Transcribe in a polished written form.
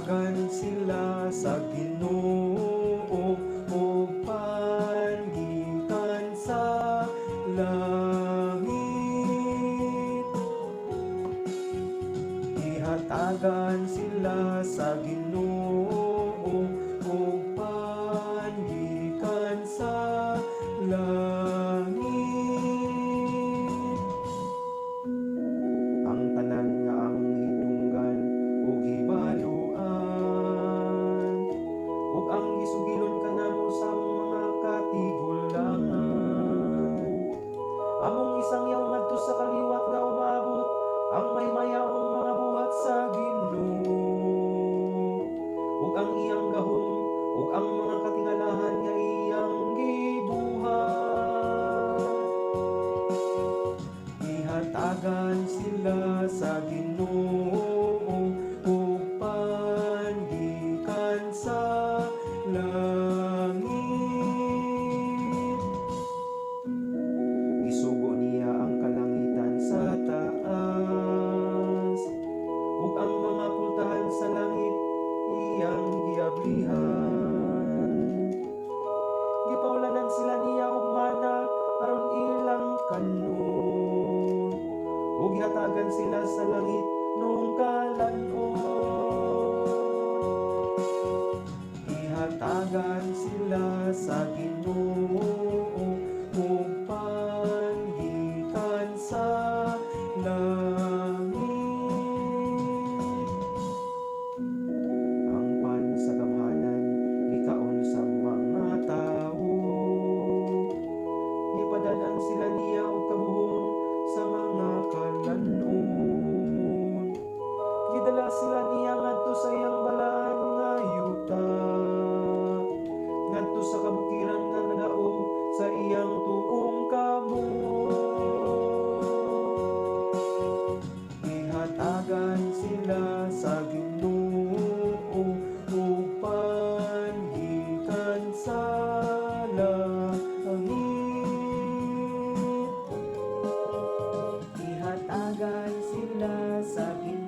Ihatagan sila sa Ginoo ug panggikan sa langit. Ihatagan sila sa Ginoo ug panggikan sa langit. Ang tanan nga among hitunggan ug hibaluan, ug ang gisugilon kanamo sa mga katigulangan. Among isangyaw ngadto sa kaliwat nga umaabot ang maymayaong mga buhat sa Ginoo, ug ang iyang gahom ug ang mga katingalahan nga iyang gibuhat. Ihatagan sila sa Ginoo ug panggikan sa langit. Isugo niya ang kalangitan sa taas, ug ang mga pultahan sa langit iyang giablihan. Gipaulanan sila niya og mana aron ilang kanon, ug gihatagan sila sa langit nung kalanon. Ihatagan sila sa Ginoo ug panggikan sa langit. Ang pansagamhanan gikaon sa mga tawo, ipadanan sila niya og kabuhong sa mga kalanon. Gidala sila niya ngadto sa iyang balaan nga yuta, ngadto sa kabukiran nga nadaog sa iyang tuong kamot. Ihatagan sila sa Ginoo ug panggikan sa langit. Ihatagan sila sa Ginoo